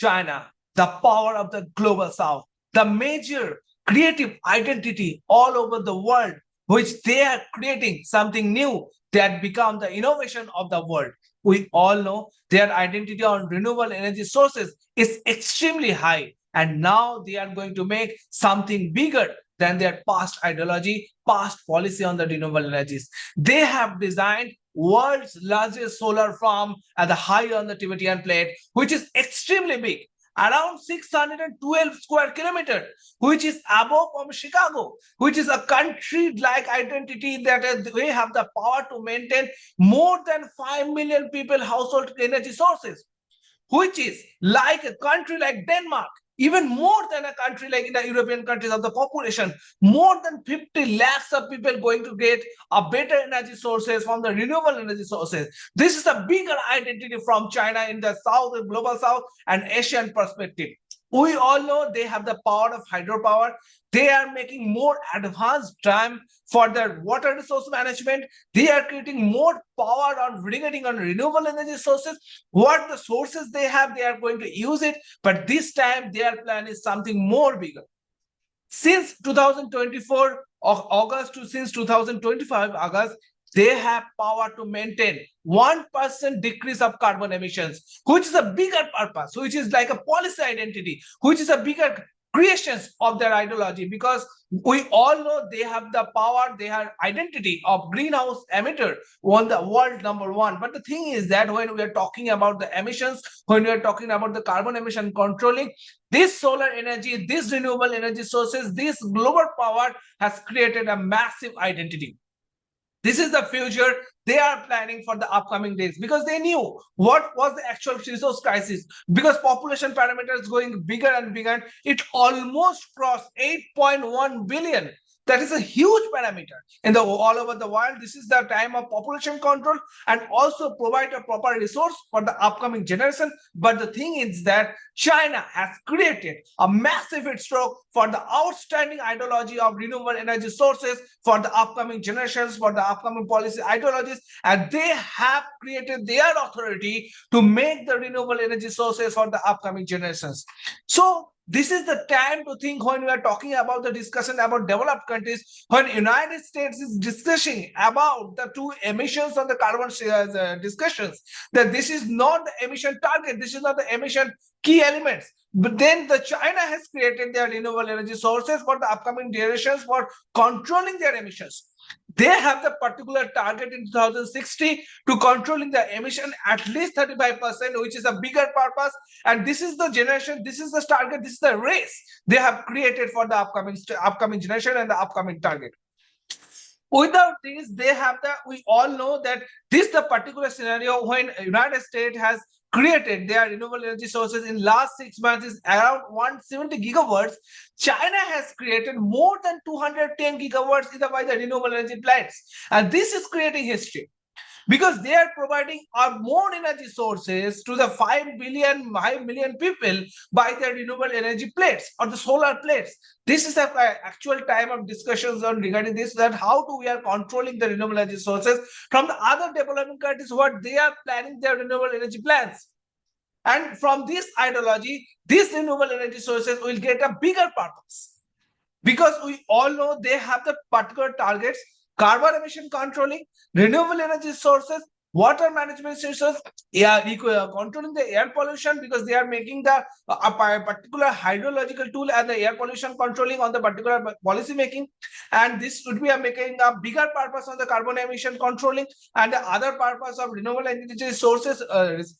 China, the power of the global south, the major creative identity all over the world, which they are creating something new that become the innovation of the world. We all know their identity on renewable energy sources is extremely high, and now they are going to make something bigger than their past ideology, past policy on the renewable energies. They have designed world's largest solar farm at the high on the Tibetan plate, which is extremely big, around 612 square kilometers, which is above from Chicago, which is a country-like identity that they have the power to maintain more than 5 million people household energy sources, which is like a country like Denmark, even more than a country like in the European countries of the population, more than 50 lakhs of people going to get a better energy sources from the renewable energy sources. This is a bigger identity from China in the south, the global south, and Asian perspective. We all know they have the power of hydropower. They are making more advanced dam for their water resource management. They are creating more power on regarding on renewable energy sources. What the sources they have, they are going to use it. But this time their plan is something more bigger. Since 2024 of August to since 2025 August, they have power to maintain 1% decrease of carbon emissions, which is a bigger purpose, which is like a policy identity, which is a bigger creations of their ideology, because we all know they have the power, they have identity of greenhouse emitter on the world number one. But the thing is that when we are talking about the emissions, when we are talking about the carbon emission controlling, this solar energy, this renewable energy sources, this global power has created a massive identity. This is the future they are planning for the upcoming days, because they knew what was the actual resource crisis, because population parameters going bigger and bigger. It almost crossed 8.1 billion. That is a huge parameter in the all over the world. This is the time of population control and also provide a proper resource for the upcoming generation. But the thing is that China has created a massive hit stroke for the outstanding ideology of renewable energy sources for the upcoming generations, for the upcoming policy ideologies, and they have created their authority to make the renewable energy sources for the upcoming generations. So this is the time to think when we are talking about the discussion about developed countries, when United States is discussing about the two emissions on the carbon discussions, that this is not the emission target, this is not the emission key elements. But then the China has created their renewable energy sources for the upcoming generations for controlling their emissions. They have the particular target in 2060 to controlling the emission at least 35%, which is a bigger purpose. And this is the generation, this is the target, this is the race they have created for the upcoming generation and the upcoming target. Without this, they have the, we all know that this the particular scenario when United States has created their renewable energy sources in last 6 months is around 170 gigawatts. China has created more than 210 gigawatts either by the renewable energy plants, and this is creating history, because they are providing more energy sources to the 5 million people by their renewable energy plates or the solar plates. This is the actual time of discussions on regarding this, that how do we are controlling the renewable energy sources from the other developing countries, what they are planning their renewable energy plans. And from this ideology, these renewable energy sources will get a bigger purpose, because we all know they have the particular targets: carbon emission controlling, renewable energy sources, water management systems, controlling the air pollution, because they are making the a particular hydrological tool and the air pollution controlling on the particular policy making. And this would be making a bigger purpose on the carbon emission controlling, and the other purpose of renewable energy sources,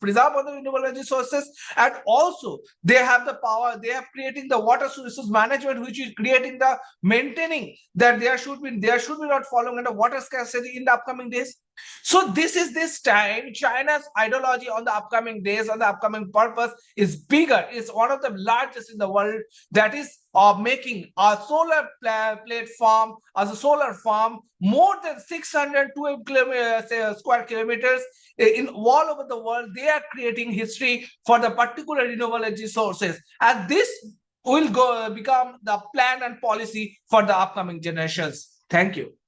preserve on the renewable energy sources. And also they have the power, they have creating the water resources management, which is creating the maintaining that there should be not following under water scarcity in the upcoming days. So this time China's ideology on the upcoming days, on the upcoming purpose is bigger. It's one of the largest in the world, that is making a solar platform as a solar farm more than 612 square kilometers in all over the world. They are creating history for the particular renewable energy sources, and this will become the plan and policy for the upcoming generations. Thank you.